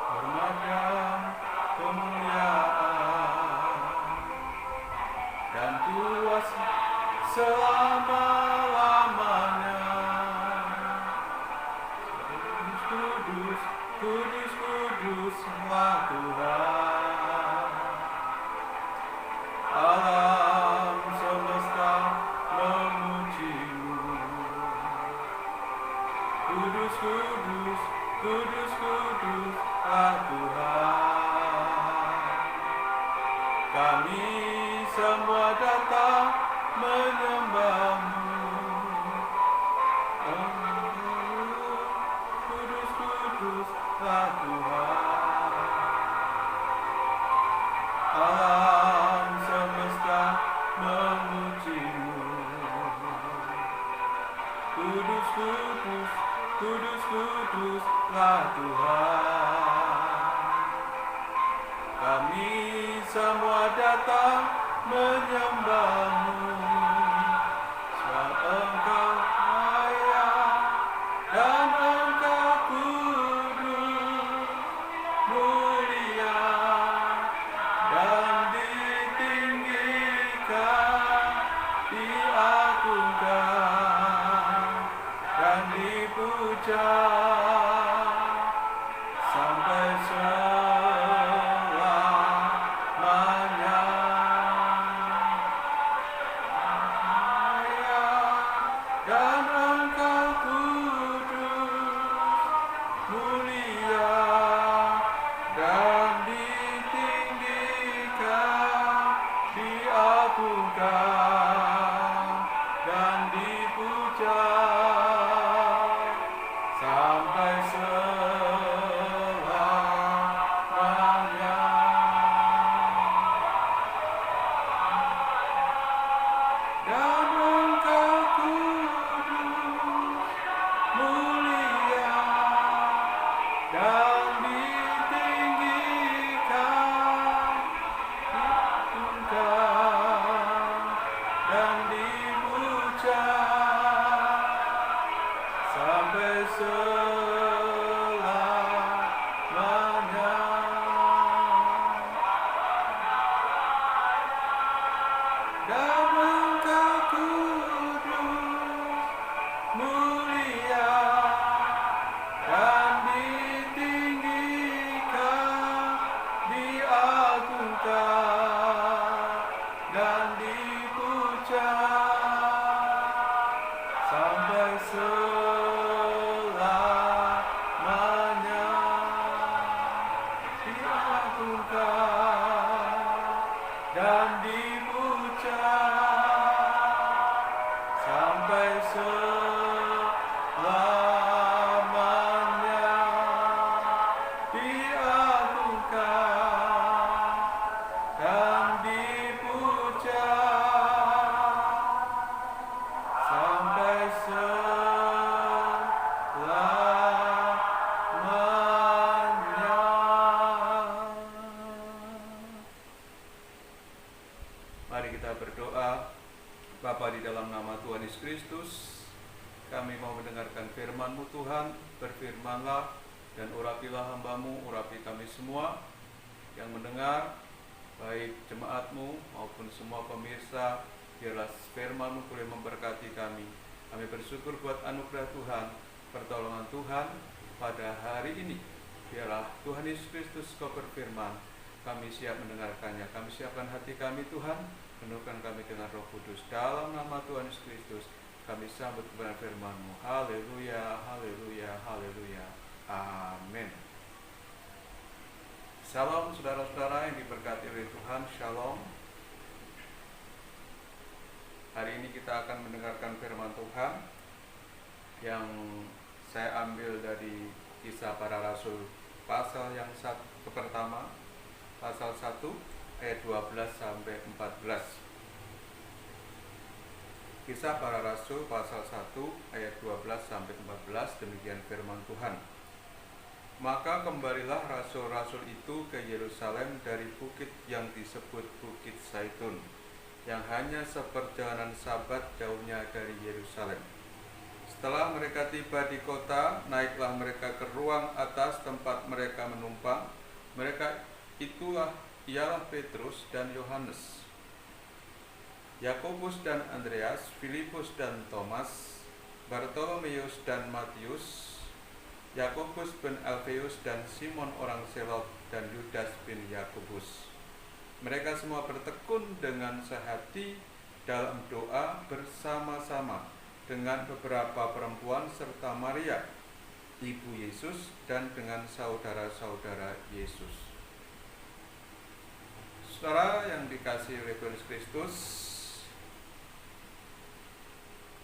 hormat dan kemuliaan dan kuasa selama-lamanya. Kudus, kudus, kuduslah Tuhan. Alam semesta memuji-Mu. Kudus, kudus, kudus, kuduslah Tuhan. Kami semua datang menyembah-Mu. Kudus, kuduslah Tuhan. Alam semesta memuji-Mu. Kudus, kudus, kudus, kuduslah Tuhan. Kami semua datang menyembah-Mu. Sebab Engkau kaya dan Engkau kudus, mulia dan ditinggikan, diagungkan dan dipuja sampai selamanya. Dan Engkau kudus, mulia dan ditinggikan, diagungkan dan dipuja sampai selamanya. Dan Engkau kudus, mulia dan ditinggikan, diagungkan dan dipuja sampai selamanya. Dan Engkau kudus, mulia dan ditinggikan, diagungkan dan dipuja sampai selamanya. Diagungkan dan dipuja sampai selamanya. Diagungkan dan dipuja sampai selamanya. Mari kita berdoa. Bapa, di dalam nama Tuhan Yesus Kristus, kami mau mendengarkan firman-Mu Tuhan. Berfirmanlah dan urapilah hamba-Mu, urapi kami semua yang mendengar, baik jemaat-Mu maupun semua pemirsa. Biarlah firman-Mu boleh memberkati kami. Kami bersyukur buat anugerah Tuhan, pertolongan Tuhan pada hari ini. Biarlah Tuhan Yesus Kristus Kau berfirman, kami siap mendengarkannya. Kami siapkan hati kami Tuhan, penuhkan kami dengan Roh Kudus. Dalam nama Tuhan Yesus Kristus, kami sambut kebenaran firman-Mu. Haleluya, haleluya, haleluya. Amin. Shalom saudara-saudara yang diberkati oleh Tuhan. Shalom. Hari ini kita akan mendengarkan firman Tuhan yang saya ambil dari Kisah Para Rasul pasal yang pertama, pasal 1 ayat 12 sampai 14. Kisah Para Rasul pasal 1 ayat 12 sampai 14, demikian firman Tuhan. Maka kembalilah rasul-rasul itu ke Yerusalem dari bukit yang disebut Bukit Zaitun, yang hanya seperjalanan Sabat jauhnya dari Yerusalem. Setelah mereka tiba di kota, naiklah mereka ke ruang atas tempat mereka menumpang. Mereka ialah Petrus dan Yohanes, Yakobus dan Andreas, Filipus dan Thomas, Bartolomeus dan Matius, Yakobus bin Alfeus dan Simon orang Selot, dan Yudas bin Yakobus. Mereka semua bertekun dengan sehati dalam doa bersama-sama dengan beberapa perempuan serta Maria, ibu Yesus, dan dengan saudara-saudara Yesus. Saudara yang dikasihi oleh Tuhan Kristus,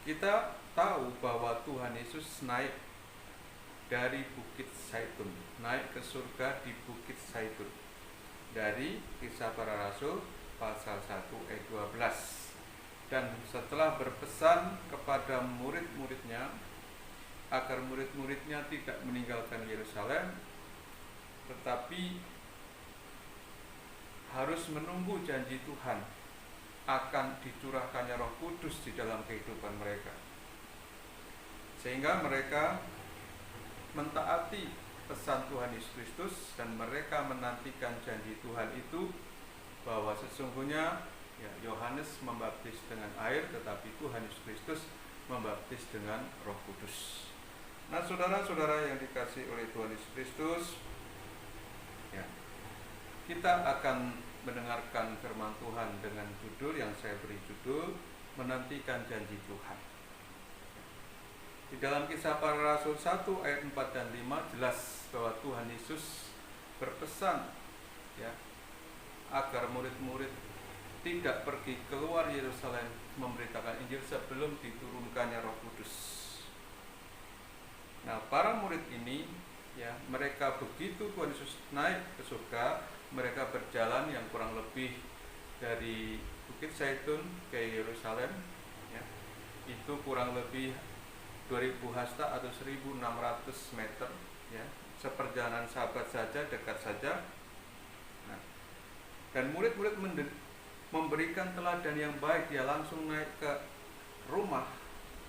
kita tahu bahwa Tuhan Yesus naik dari Bukit Zaitun, naik ke surga di Bukit Zaitun. Dari Kisah Para Rasul pasal 1 ayat 12. Dan setelah berpesan kepada murid-muridnya agar murid-muridnya tidak meninggalkan Yerusalem, tetapi harus menunggu janji Tuhan akan dicurahkannya Roh Kudus di dalam kehidupan mereka, sehingga mereka mentaati pesan Tuhan Yesus Kristus dan mereka menantikan janji Tuhan itu, bahwa sesungguhnya Yohanes membaptis dengan air, tetapi Tuhan Yesus Kristus membaptis dengan Roh Kudus. Nah, saudara-saudara yang dikasihi oleh Tuhan Yesus Kristus, kita akan mendengarkan firman Tuhan dengan judul yang saya beri judul Menantikan Janji Tuhan. Di dalam Kisah Para Rasul 1 ayat 4 dan 5 jelas bahwa Tuhan Yesus berpesan agar murid-murid tidak pergi keluar Yerusalem memberitakan Injil sebelum diturunkannya Roh Kudus. Nah, para murid ini mereka begitu Tuhan Yesus naik ke surga, mereka berjalan yang kurang lebih dari Bukit Zaitun ke Yerusalem, itu kurang lebih 2000 hasta atau 1600 meter, seperjalanan sahabat saja, dekat saja. Nah, dan murid-murid memberikan teladan yang baik, dia langsung naik ke rumah.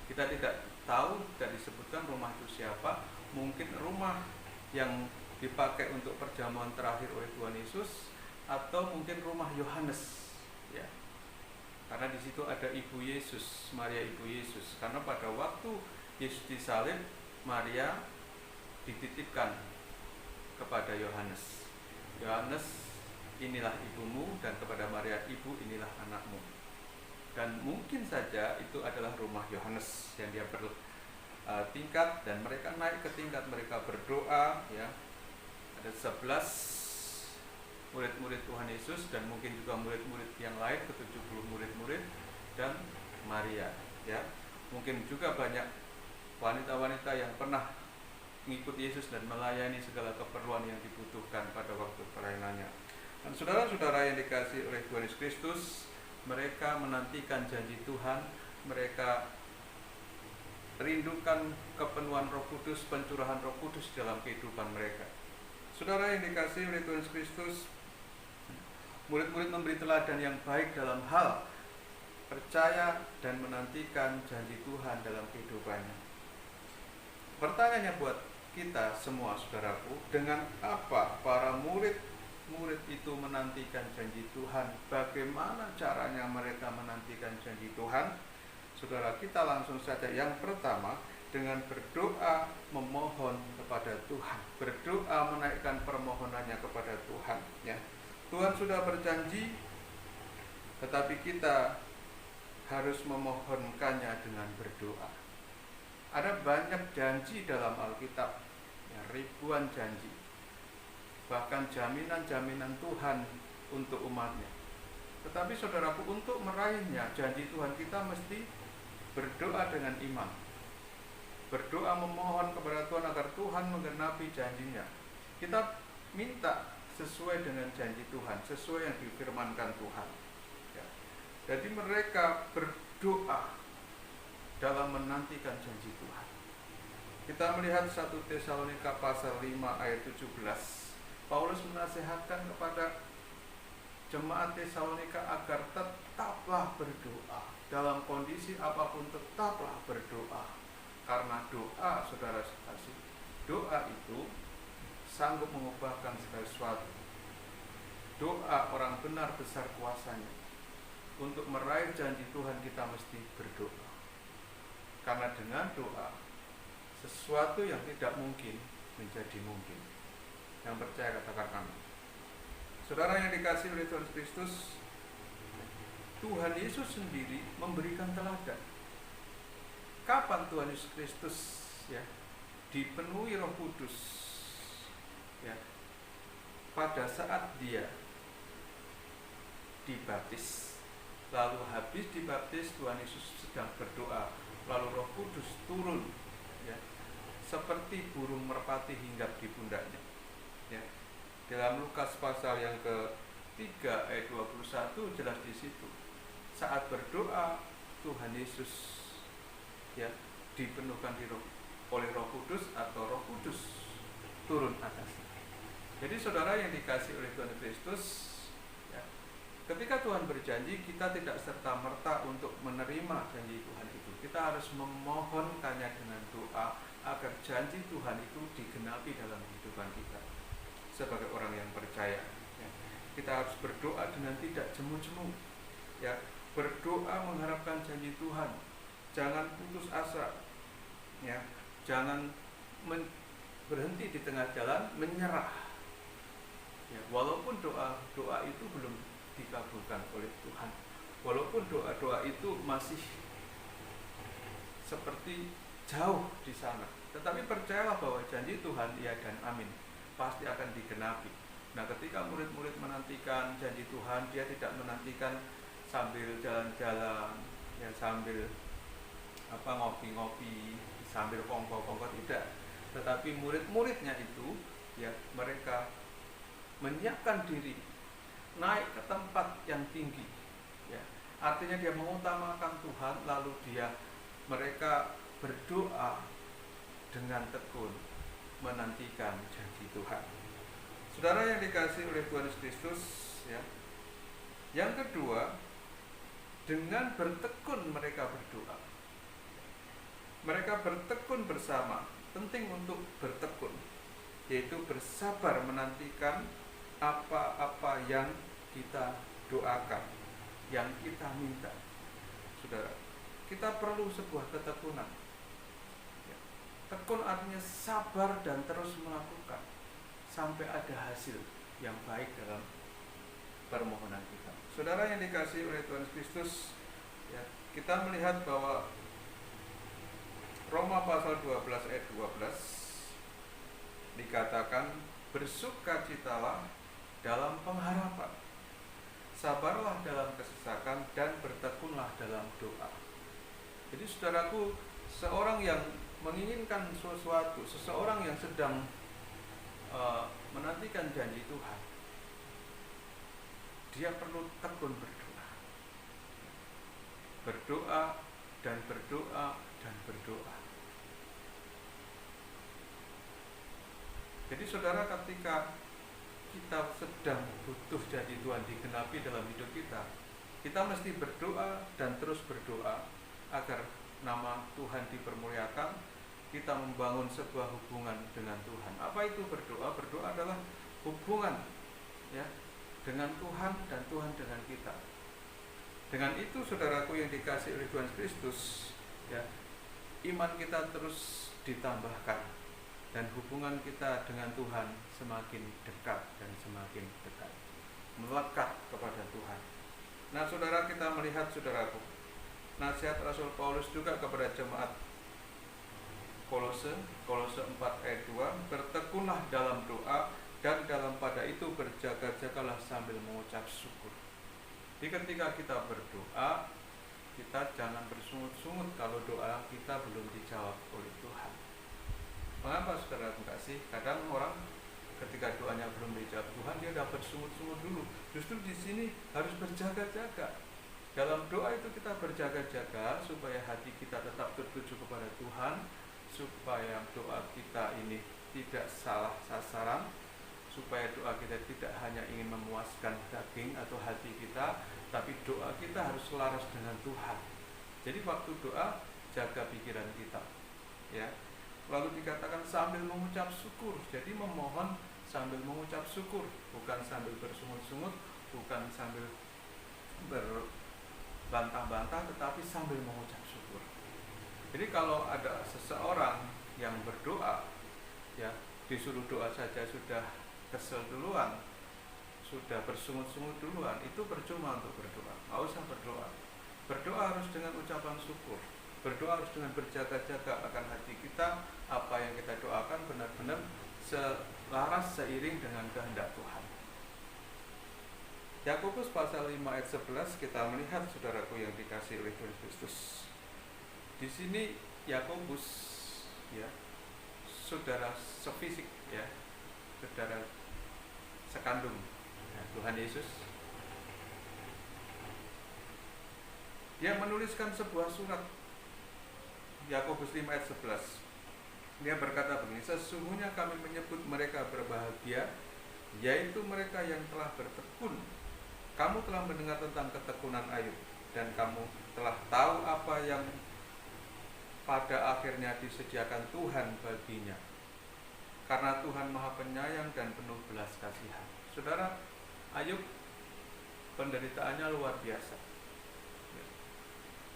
Kita tidak tahu, tidak disebutkan rumah itu siapa, mungkin rumah yang dipakai untuk perjamuan terakhir oleh Tuhan Yesus, atau mungkin rumah Yohanes, karena di situ ada ibu Yesus, Maria ibu Yesus. Karena pada waktu Yesus disalib, Maria dititipkan kepada Yohanes. Yohanes, inilah ibumu, dan kepada Maria, ibu, inilah anakmu. Dan mungkin saja itu adalah rumah Yohanes yang dia bertingkat, dan mereka naik ke tingkat, mereka berdoa, ada 11 murid-murid Tuhan Yesus dan mungkin juga murid-murid yang lain, ke-70 murid-murid, dan Maria, mungkin juga banyak wanita-wanita yang pernah mengikut Yesus dan melayani segala keperluan yang dibutuhkan pada waktu pelayanannya. Dan saudara-saudara yang dikasihi oleh Tuhan Yesus Kristus, mereka menantikan janji Tuhan, mereka rindukan kepenuhan Roh Kudus, pencurahan Roh Kudus dalam kehidupan mereka. Saudara yang dikasihi oleh Tuhan Yesus Kristus, murid-murid memberi teladan yang baik dalam hal percaya dan menantikan janji Tuhan dalam kehidupannya. Pertanyaannya buat kita semua, saudaraku, dengan apa para murid itu menantikan janji Tuhan? Bagaimana caranya mereka menantikan janji Tuhan? Saudara, kita langsung saja. Yang pertama, dengan berdoa memohon kepada Tuhan, berdoa menaikkan permohonannya kepada Tuhan. Tuhan sudah berjanji, tetapi kita harus memohonkannya dengan berdoa. Ada banyak janji dalam Alkitab, ribuan janji, bahkan jaminan-jaminan Tuhan untuk umatnya. Tetapi saudaraku, untuk meraihnya janji Tuhan, kita mesti berdoa dengan iman, berdoa memohon kepada Tuhan agar Tuhan menggenapi janjinya. Kita minta sesuai dengan janji Tuhan, sesuai yang difirmankan Tuhan. Jadi mereka berdoa dalam menantikan janji Tuhan. Kita melihat 1 Tesalonika pasal 5 ayat 17. Paulus menasihatkan kepada jemaat Tesalonika agar tetaplah berdoa. Dalam kondisi apapun tetaplah berdoa. Karena doa, saudara sekasih, doa itu sanggup mengubahkan segala sesuatu. Doa orang benar besar kuasanya. Untuk meraih janji Tuhan kita mesti berdoa. Karena dengan doa, sesuatu yang tidak mungkin menjadi mungkin. Yang percaya katakan amin. Saudara yang dikasihi oleh Tuhan Kristus, Tuhan Yesus sendiri memberikan teladan. Kapan Tuhan Yesus Kristus dipenuhi Roh Kudus? Pada saat dia dibaptis. Lalu habis dibaptis, Tuhan Yesus sedang berdoa, lalu Roh Kudus turun seperti burung merpati hinggap di pundaknya. Dalam Lukas pasal yang ke-3 ayat 21 jelas di situ. Saat berdoa, Tuhan Yesus dipenuhkan oleh Roh Kudus atau Roh Kudus turun atasnya. Jadi saudara yang dikasihi oleh Tuhan Kristus, ketika Tuhan berjanji, kita tidak serta-merta untuk menerima janji Tuhan itu. Kita harus memohonkannya dengan doa agar janji Tuhan itu digenapi dalam kehidupan kita. Sebagai orang yang percaya, kita harus berdoa dengan tidak jemu-jemu. Berdoa mengharapkan janji Tuhan. Jangan putus asa. Jangan berhenti di tengah jalan, menyerah. Walaupun doa itu belum dikabulkan oleh Tuhan, walaupun doa itu masih seperti jauh di sana, tetapi percayalah bahwa janji Tuhan ya dan amin pasti akan digenapi. Nah, ketika murid-murid menantikan janji Tuhan, dia tidak menantikan sambil jalan-jalan, sambil ngopi-ngopi, sambil kongko-kongko, tidak. Tetapi murid-muridnya itu mereka menyiapkan diri naik ke tempat yang tinggi. Artinya dia mengutamakan Tuhan, lalu mereka berdoa dengan tekun menantikan janji Tuhan. Saudara yang dikasihi oleh Tuhan Kristus, yang kedua, dengan bertekun mereka berdoa. Mereka bertekun bersama. Penting untuk bertekun, yaitu bersabar menantikan apa-apa yang kita doakan, yang kita minta. Saudara, kita perlu sebuah ketekunan. Tekun artinya sabar dan terus melakukan sampai ada hasil yang baik dalam permohonan kita. Saudara yang dikasihi oleh Tuhan Kristus, kita melihat bahwa Roma pasal 12 ayat 12 dikatakan, bersukacitalah dalam pengharapan, sabarlah dalam kesesakan, dan bertekunlah dalam doa. Jadi saudaraku, seorang yang menginginkan sesuatu, seseorang yang sedang menantikan janji Tuhan, dia perlu tekun berdoa. Berdoa dan berdoa dan berdoa. Jadi saudara, ketika kita sedang butuh janji Tuhan digenapi dalam hidup kita, kita mesti berdoa dan terus berdoa agar nama Tuhan dipermuliakan, kita membangun sebuah hubungan dengan Tuhan. Apa itu berdoa? Berdoa adalah hubungan dengan Tuhan dan Tuhan dengan kita. Dengan itu saudaraku yang dikasihi oleh Tuhan Kristus, iman kita terus ditambahkan dan hubungan kita dengan Tuhan semakin dekat dan semakin dekat, melekat kepada Tuhan. Nah saudara, kita melihat saudaraku, nasihat Rasul Paulus juga kepada jemaat Kolose 4 ayat 2, bertekunlah dalam doa dan dalam pada itu berjaga-jagalah sambil mengucap syukur. Jadi ketika kita berdoa, kita jangan bersungut-sungut kalau doa kita belum dijawab oleh Tuhan. Mengapa saudara kasih? Kadang orang ketika doanya belum dijawab Tuhan, dia dapat sungut-sungut dulu. Justru di sini harus berjaga-jaga. Dalam doa itu kita berjaga-jaga supaya hati kita tetap tertuju kepada Tuhan, supaya doa kita ini tidak salah sasaran, supaya doa kita tidak hanya ingin memuaskan daging atau hati kita, tapi doa kita harus selaras dengan Tuhan. Jadi waktu doa, jaga pikiran kita, ya. Lalu dikatakan sambil mengucap syukur. Jadi memohon sambil mengucap syukur, bukan sambil bersungut-sungut, bukan sambil berbantah-bantah, tetapi sambil mengucap syukur. Jadi kalau ada seseorang yang berdoa, ya, disuruh doa saja sudah kesel duluan, sudah bersungut-sungut duluan, itu percuma untuk berdoa. Nggak usah berdoa. Berdoa harus dengan ucapan syukur. Berdoa harus dengan berjaga-jaga akan hati kita, apa yang kita doakan benar-benar selaras seiring dengan kehendak Tuhan. Yakobus pasal 5 ayat 11 kita melihat saudaraku yang dikasihi oleh Tuhan Kristus. Di sini Yakobus, ya, saudara sefisik, ya, saudara sekandung, ya, Tuhan Yesus. Dia menuliskan sebuah surat, Yakobus 5 ayat 11. Dia berkata begini, sesungguhnya kami menyebut mereka berbahagia, yaitu mereka yang telah bertekun. Kamu telah mendengar tentang ketekunan Ayub, dan kamu telah tahu apa yang pada akhirnya disediakan Tuhan baginya. Karena Tuhan Maha Penyayang dan penuh belas kasihan. Saudara, Ayub penderitaannya luar biasa.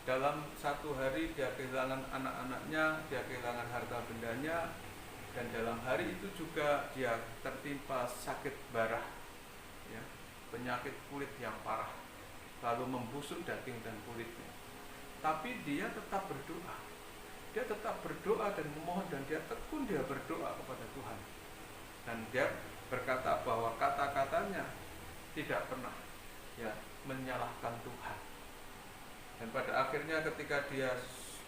Dalam satu hari dia kehilangan anak-anaknya, dia kehilangan harta bendanya, dan dalam hari itu juga dia tertimpa sakit barah, ya, penyakit kulit yang parah, lalu membusuk daging dan kulitnya. Tapi dia tetap berdoa. Dia tetap berdoa dan memohon, dan dia tekun dia berdoa kepada Tuhan. Dan dia berkata bahwa kata-katanya tidak pernah, ya, menyalahkan Tuhan. Dan pada akhirnya ketika dia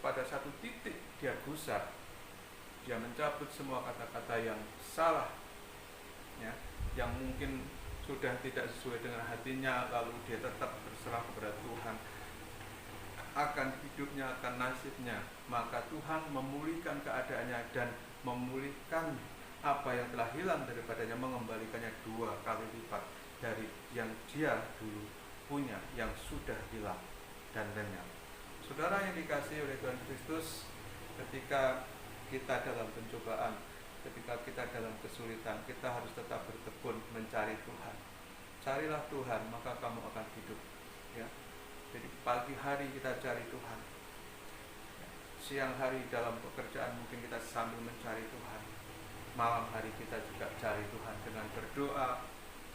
pada satu titik dia gusar, dia mencabut semua kata-kata yang salah, ya, yang mungkin sudah tidak sesuai dengan hatinya, lalu dia tetap berserah kepada Tuhan akan hidupnya, akan nasibnya. Maka Tuhan memulihkan keadaannya dan memulihkan apa yang telah hilang daripadanya, mengembalikannya 2 kali lipat dari yang dia dulu punya, yang sudah hilang dan lenyap. Saudara yang dikasihi oleh Tuhan Kristus, ketika kita dalam pencobaan, ketika kita dalam kesulitan, kita harus tetap bertekun mencari Tuhan. Carilah Tuhan, maka kamu akan hidup, ya. Jadi pagi hari kita cari Tuhan, ya. Siang hari dalam pekerjaan mungkin kita sambil mencari Tuhan. Malam hari kita juga cari Tuhan dengan berdoa,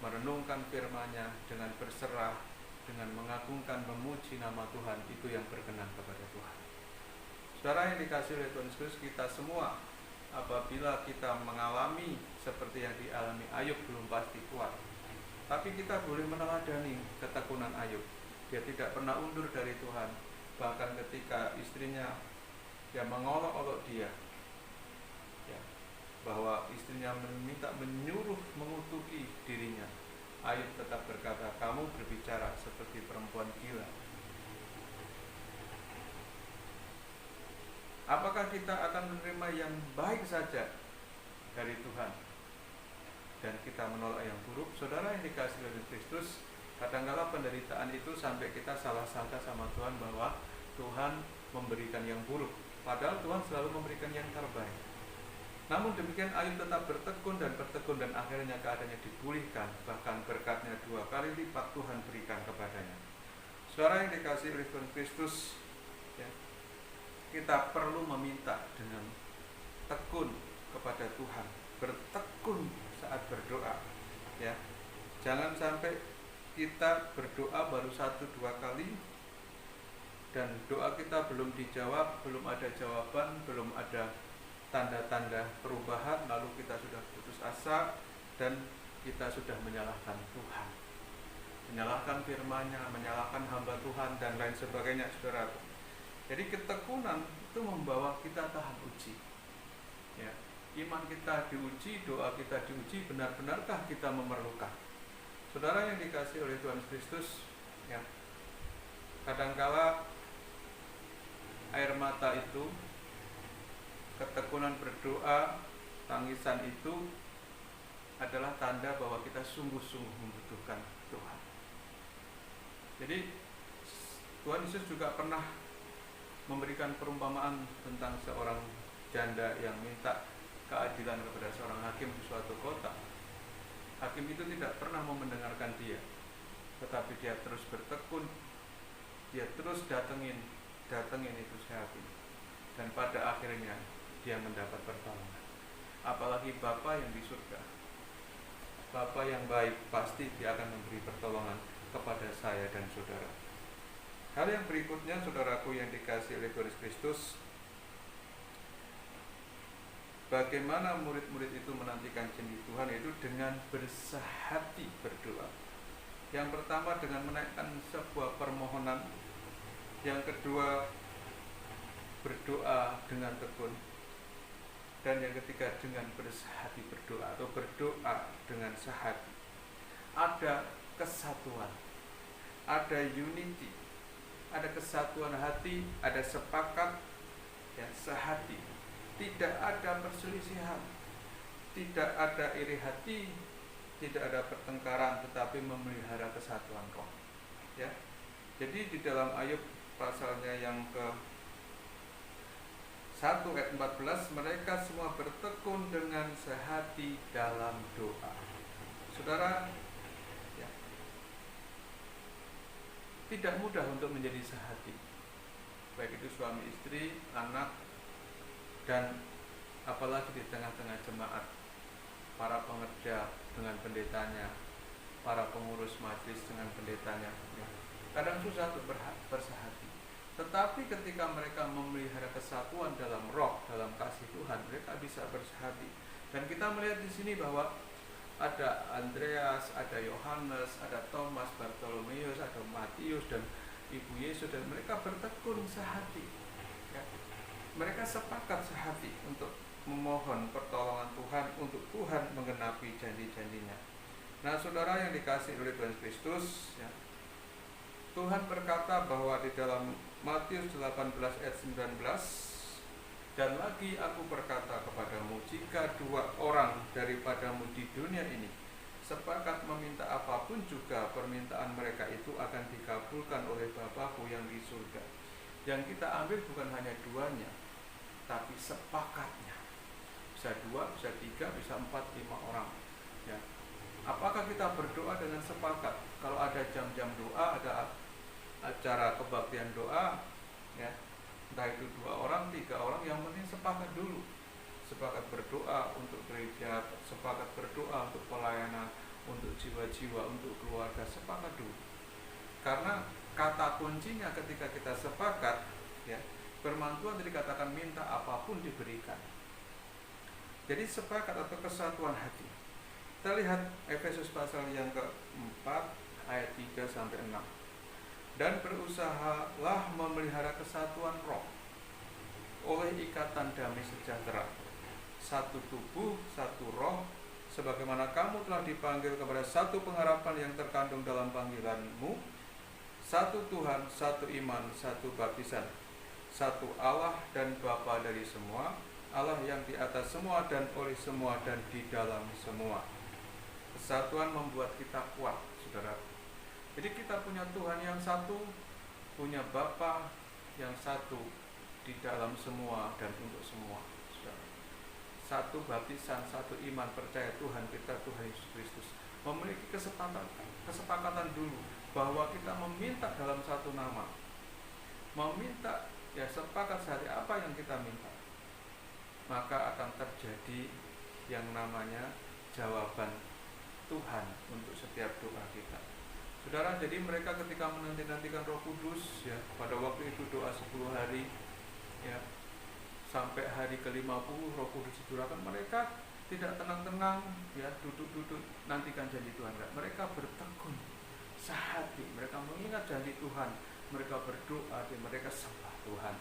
merenungkan firman-Nya, dengan berserah, dengan mengagungkan, memuji nama Tuhan. Itu yang berkenan kepada Tuhan. Saudara yang dikasihi oleh Tuhan Yesus, kita semua apabila kita mengalami seperti yang dialami Ayub, belum pasti kuat, tapi kita boleh meneladani ketekunan Ayub. Dia tidak pernah undur dari Tuhan. Bahkan ketika istrinya yang mengolok-olok dia, ya, bahwa istrinya menyuruh mengutuki dirinya, Ayub tetap berkata, kamu berbicara seperti perempuan gila. Apakah kita akan menerima yang baik saja dari Tuhan dan kita menolak yang buruk? Saudara yang dikasihi oleh Kristus, kadang-kala penderitaan itu sampai kita salah sangka sama Tuhan bahwa Tuhan memberikan yang buruk, padahal Tuhan selalu memberikan yang terbaik. Namun demikian Ayub tetap bertekun dan akhirnya keadaannya dipulihkan, bahkan berkatnya 2 kali lipat Tuhan berikan kepadanya. Saudara yang dikasihi oleh Tuhan Kristus, ya, kita perlu meminta dengan tekun kepada Tuhan, bertekun saat berdoa, ya. Jangan sampai kita berdoa baru 1-2 kali dan doa kita belum dijawab, belum ada jawaban, belum ada tanda-tanda perubahan, lalu kita sudah putus asa dan kita sudah menyalahkan Tuhan, menyalahkan firman-Nya, menyalahkan hamba Tuhan dan lain sebagainya, saudara. Jadi ketekunan itu membawa kita tahan uji, ya. Iman kita diuji, doa kita diuji, benar-benarkah kita memerlukan? Saudara yang dikasihi oleh Tuhan Kristus, ya, kadangkala air mata itu, ketekunan berdoa, tangisan itu adalah tanda bahwa kita sungguh-sungguh membutuhkan Tuhan. Jadi Tuhan Yesus juga pernah memberikan perumpamaan tentang seorang janda yang minta keadilan kepada seorang hakim di suatu kota. Hakim itu tidak pernah mau mendengarkan dia, tetapi dia terus bertekun, dia terus datengin itu si hakim, dan pada akhirnya dia mendapat pertolongan. Apalagi Bapa yang di surga, Bapa yang baik, pasti dia akan memberi pertolongan kepada saya dan saudara. Hal yang berikutnya, saudaraku yang dikasihi oleh Kristus, bagaimana murid-murid itu menantikan janji Tuhan, yaitu dengan bersehati berdoa. Yang pertama dengan menaikkan sebuah permohonan, yang kedua berdoa dengan tekun, dan yang ketiga dengan bersehati berdoa atau berdoa dengan sehati. Ada kesatuan, ada unity, ada kesatuan hati, ada sepakat, ya, sehati. Tidak ada perselisihan, tidak ada iri hati, tidak ada pertengkaran, tetapi memelihara kesatuan roh. Ya. Jadi di dalam Ayub pasalnya yang ke 1 ayat 14, mereka semua bertekun dengan sehati dalam doa. Saudara, ya, tidak mudah untuk menjadi sehati, baik itu suami istri, anak, dan apalagi di tengah-tengah jemaat, para pengerja dengan pendetanya, para pengurus majelis dengan pendetanya, ya. Kadang susah untuk bersehati. Tetapi ketika mereka memelihara kesatuan dalam roh, dalam kasih Tuhan, mereka bisa bersehati. Dan kita melihat di sini bahwa ada Andreas, ada Yohanes, ada Thomas, Bartolomeus, ada Matius, dan Ibu Yesus, dan mereka bertekun sehati. Ya. Mereka sepakat sehati untuk memohon pertolongan Tuhan, untuk Tuhan menggenapi janji-janjinya. Nah, saudara yang dikasihi oleh Tuhan Kristus, ya, Tuhan berkata bahwa di dalam Matius 18 ayat 19, dan lagi aku berkata kepadamu, jika 2 orang daripadamu di dunia ini sepakat meminta apapun juga, permintaan mereka itu akan dikabulkan oleh Bapa-Ku yang di surga. Yang kita ambil bukan hanya 2-nya, tapi sepakatnya. Bisa 2, bisa 3, bisa 4, 5 orang. Ya. Apakah kita berdoa dengan sepakat? Kalau ada jam-jam doa, ada acara kebaktian doa, ya, entah itu 2 orang, 3 orang, yang penting sepakat dulu. Sepakat berdoa untuk gereja, sepakat berdoa untuk pelayanan, untuk jiwa-jiwa, untuk keluarga, sepakat dulu. Karena kata kuncinya ketika kita sepakat, ya, firman Tuhan tadi katakan minta apapun diberikan. Jadi sepakat atau kesatuan hati. Kita lihat Efesus pasal yang ke-4 ayat 3 sampai 6. Dan berusahalah memelihara kesatuan roh oleh ikatan damai sejahtera, satu tubuh, satu roh, sebagaimana kamu telah dipanggil kepada satu pengharapan yang terkandung dalam panggilanmu, satu Tuhan, satu iman, satu baptisan, satu Allah dan Bapa dari semua, Allah yang di atas semua dan oleh semua dan di dalam semua. Kesatuan membuat kita kuat, saudara. Jadi kita punya Tuhan yang satu, punya Bapa yang satu, di dalam semua dan untuk semua, saudara. Satu baptisan, satu iman, percaya Tuhan kita, Tuhan Yesus Kristus. Memiliki kesepakatan dulu bahwa kita meminta dalam satu nama, meminta, ya, sepakat sehari apa yang kita minta, maka akan terjadi yang namanya jawaban Tuhan untuk setiap doa kita. Saudara, jadi mereka ketika menanti-nantikan Roh Kudus, ya, pada waktu itu doa 10 hari, ya, sampai hari ke-50 Roh Kudus dicurahkan, mereka tidak tenang-tenang, ya, duduk-duduk nantikan janji Tuhan. Mereka bertekun sehati, mereka mengingat janji Tuhan, mereka berdoa, dan mereka sembah Tuhan.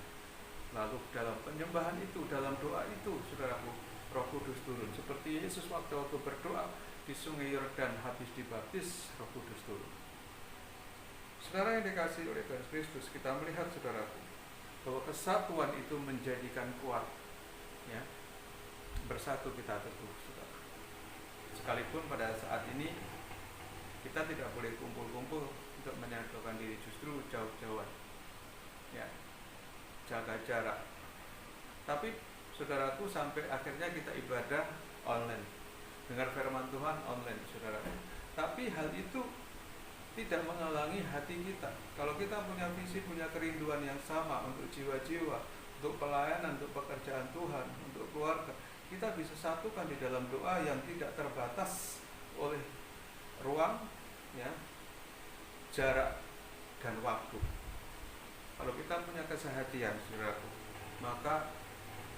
Lalu dalam penyembahan itu, dalam doa itu, saudaraku, Roh Kudus turun. Seperti Yesus waktu berdoa di Sungai Yordan habis dibaptis, Roh Kudus turun. Saudara yang dikasihi oleh Tuhan Kristus, kita melihat, saudaraku, bahwa kesatuan itu menjadikan kuat, ya. Bersatu kita teguh, saudara. Sekalipun pada saat ini kita tidak boleh kumpul-kumpul untuk menyatukan diri, justru jauh-jauhan, ya, jaga jarak. Tapi saudaraku, sampai akhirnya kita ibadah online, dengar firman Tuhan online, saudaraku. Tapi hal itu tidak menghalangi hati kita. Kalau kita punya visi, punya kerinduan yang sama untuk jiwa-jiwa, untuk pelayanan, untuk pekerjaan Tuhan, untuk keluarga, kita bisa satukan di dalam doa yang tidak terbatas oleh ruang, ya, jarak dan waktu. Kalau kita punya kesehatian, saudaraku, maka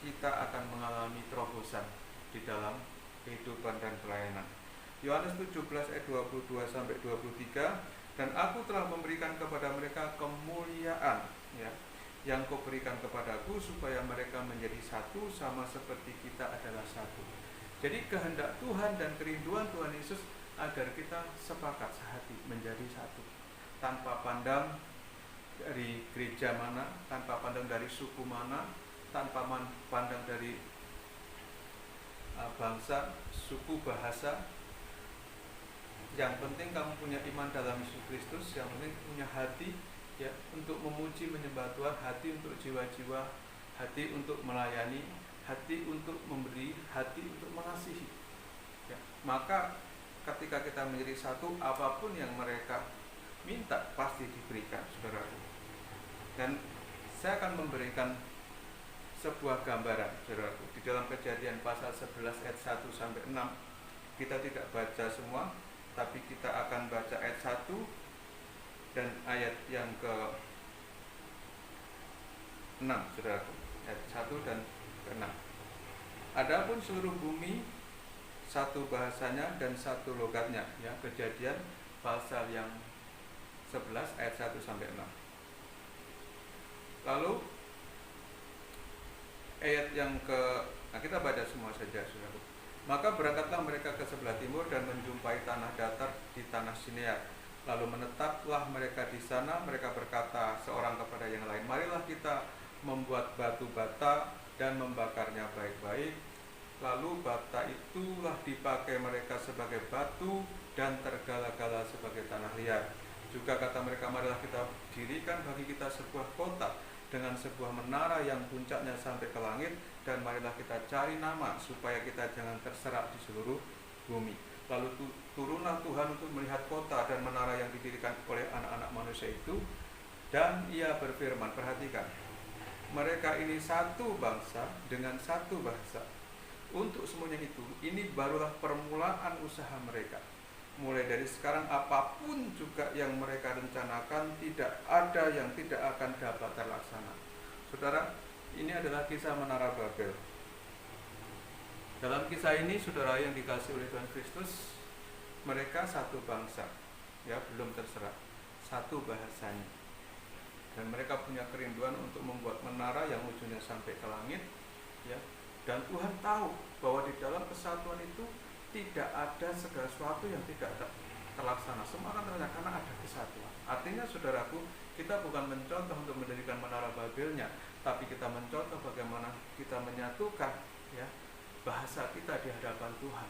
kita akan mengalami terobosan di dalam kehidupan dan pelayanan. Yohanes 17 ayat 22 sampai 23, dan aku telah memberikan kepada mereka kemuliaan, ya, yang kau berikan kepadaku, supaya mereka menjadi satu sama seperti kita adalah satu. Jadi kehendak Tuhan dan kerinduan Tuhan Yesus agar kita sepakat sehati menjadi satu, tanpa pandang dari gereja mana, tanpa pandang dari suku mana, tanpa pandang dari bangsa, suku, bahasa. Yang penting kamu punya iman dalam Yesus Kristus, yang penting punya hati, ya, untuk memuji menyembah Tuhan, hati untuk jiwa-jiwa, hati untuk melayani, hati untuk memberi, hati untuk mengasihi, ya. Maka ketika kita menjadi satu, apapun yang mereka minta pasti diberikan, saudaraku. Dan saya akan memberikan sebuah gambaran, saudaraku, di dalam Kejadian pasal 11 ayat 1 sampai 6. Kita tidak baca semua, tapi kita akan baca ayat 1 dan ayat yang ke-6, saudaraku. Ayat 1 dan ke-6. Adapun seluruh bumi satu bahasanya dan satu logatnya, ya. Kejadian pasal yang 11 ayat 1 sampai 6. Lalu ayat yang kita baca semua saja, saudaraku. Maka berangkatlah mereka ke sebelah timur dan menjumpai tanah datar di tanah Sinear. Lalu menetaplah mereka di sana. Mereka berkata seorang kepada yang lain, marilah kita membuat batu bata dan membakarnya baik-baik. Lalu bata itulah dipakai mereka sebagai batu dan tergala-gala sebagai tanah liat. Juga kata mereka, marilah kita dirikan bagi kita sebuah kota dengan sebuah menara yang puncaknya sampai ke langit, dan marilah kita cari nama supaya kita jangan terserak di seluruh bumi. Lalu turunlah Tuhan untuk melihat kota dan menara yang didirikan oleh anak-anak manusia itu, dan ia berfirman, perhatikan, mereka ini satu bangsa dengan satu bahasa. Untuk semuanya itu, ini barulah permulaan usaha mereka. Mulai dari sekarang apapun juga yang mereka rencanakan, tidak ada yang tidak akan dapat terlaksana. Saudara, ini adalah kisah Menara Babel. Dalam kisah ini, saudara yang dikasih oleh Tuhan Kristus, mereka satu bangsa, ya, belum terserah, satu bahasanya. Dan mereka punya kerinduan untuk membuat menara yang ujungnya sampai ke langit, ya. Dan Tuhan tahu bahwa di dalam kesatuan itu tidak ada segala sesuatu yang tidak terlaksana. Semua akan terlaksana karena ada kesatuan. Artinya, saudaraku, kita bukan mencontoh untuk mendirikan Menara Babelnya, tapi kita mencontoh bagaimana kita menyatukan, ya, bahasa kita di hadapan Tuhan,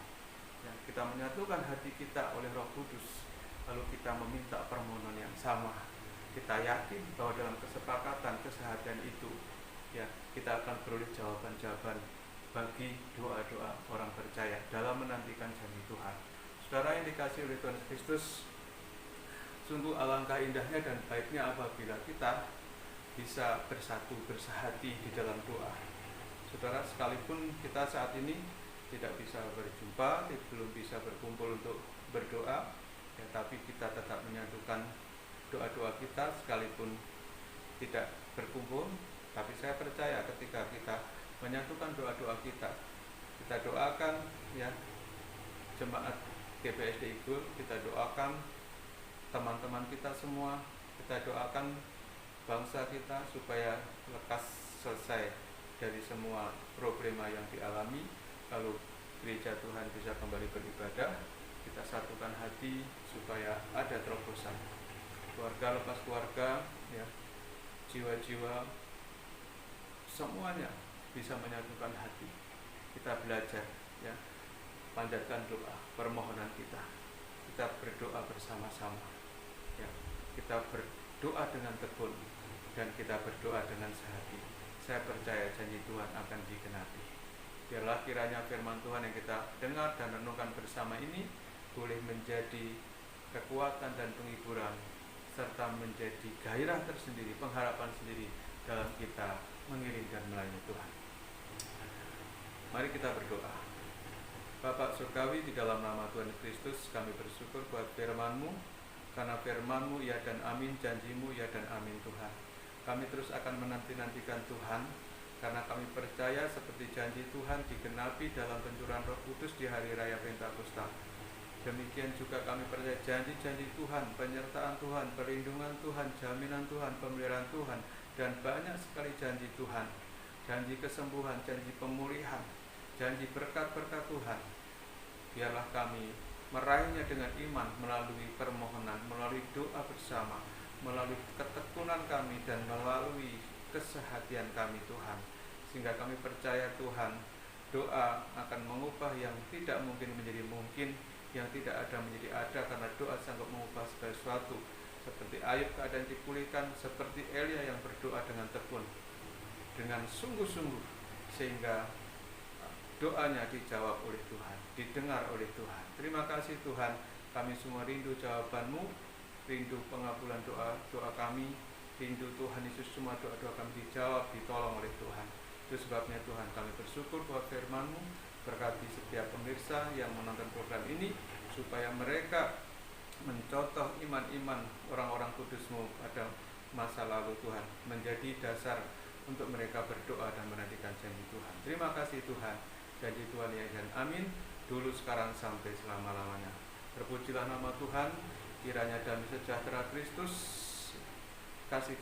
ya. Kita menyatukan hati kita oleh Roh Kudus, lalu kita meminta permohonan yang sama. Kita yakin bahwa dalam kesepakatan kesehatan itu, ya, kita akan beroleh jawaban-jawaban bagi doa-doa orang percaya dalam menantikan janji Tuhan. Saudara yang dikasihi oleh Tuhan Kristus, sungguh alangkah indahnya dan baiknya apabila kita bisa bersatu, bersehati di dalam doa. Saudara, sekalipun kita saat ini tidak bisa berjumpa, belum bisa berkumpul untuk berdoa, ya, tapi kita tetap menyatukan doa-doa kita sekalipun tidak berkumpul. Tapi saya percaya ketika kita menyatukan doa-doa kita doakan, ya, jemaat GBSD Igul, kita doakan teman-teman kita semua, kita doakan bangsa kita supaya lekas selesai dari semua problema yang dialami, lalu gereja Tuhan bisa kembali beribadah. Kita satukan hati supaya ada terobosan, keluarga lepas keluarga, ya, jiwa-jiwa, semuanya bisa menyatukan hati. Kita belajar, ya, panjatkan doa, permohonan kita berdoa bersama-sama, ya. Kita berdoa dengan tekun dan kita berdoa dengan sehati. saya percaya janji Tuhan akan digenapi. Biarlah kiranya firman Tuhan yang kita dengar dan renungkan bersama ini boleh menjadi kekuatan dan penghiburan, serta menjadi gairah tersendiri, pengharapan sendiri dalam kita mengiring dan melayani Tuhan. Mari kita berdoa. Bapa Surgawi, di dalam nama Tuhan Kristus kami bersyukur buat firman-Mu, karena firman-Mu ya dan amin, janji-Mu ya dan amin Tuhan. Kami terus akan menanti-nantikan Tuhan, karena kami percaya seperti janji Tuhan digenapi dalam pencurahan Roh Kudus di hari raya Pentakosta. Demikian juga kami percaya janji-janji Tuhan, penyertaan Tuhan, perlindungan Tuhan, jaminan Tuhan, pemeliharaan Tuhan, dan banyak sekali janji Tuhan, janji kesembuhan, janji pemulihan, janji berkat-berkat Tuhan. Biarlah kami meraihnya dengan iman melalui permohonan, melalui doa bersama, melalui ketekunan kami, dan melalui kesehatian kami Tuhan. Sehingga kami percaya Tuhan, doa akan mengubah yang tidak mungkin menjadi mungkin, yang tidak ada menjadi ada, karena doa sanggup mengubah segala sesuatu. Seperti Ayub keadaan dipulihkan, seperti Elia yang berdoa dengan tekun, dengan sungguh-sungguh, sehingga doanya dijawab oleh Tuhan, didengar oleh Tuhan. Terima kasih Tuhan, kami semua rindu jawaban-Mu, rindu pengabulan doa kami, rindu Tuhan Yesus semua doa-doa kami dijawab, ditolong oleh Tuhan. Itu sebabnya Tuhan kami bersyukur bahwa firman-Mu berkati setiap pemirsa yang menonton program ini, supaya mereka mencontoh iman-iman orang-orang kudus-Mu pada masa lalu Tuhan, menjadi dasar untuk mereka berdoa dan menantikan janji Tuhan. Terima kasih Tuhan, janji Tuhan ya dan amin, dulu sekarang sampai selama-lamanya. Terpujilah nama Tuhan, kiranya damai sejahtera Kristus, kasih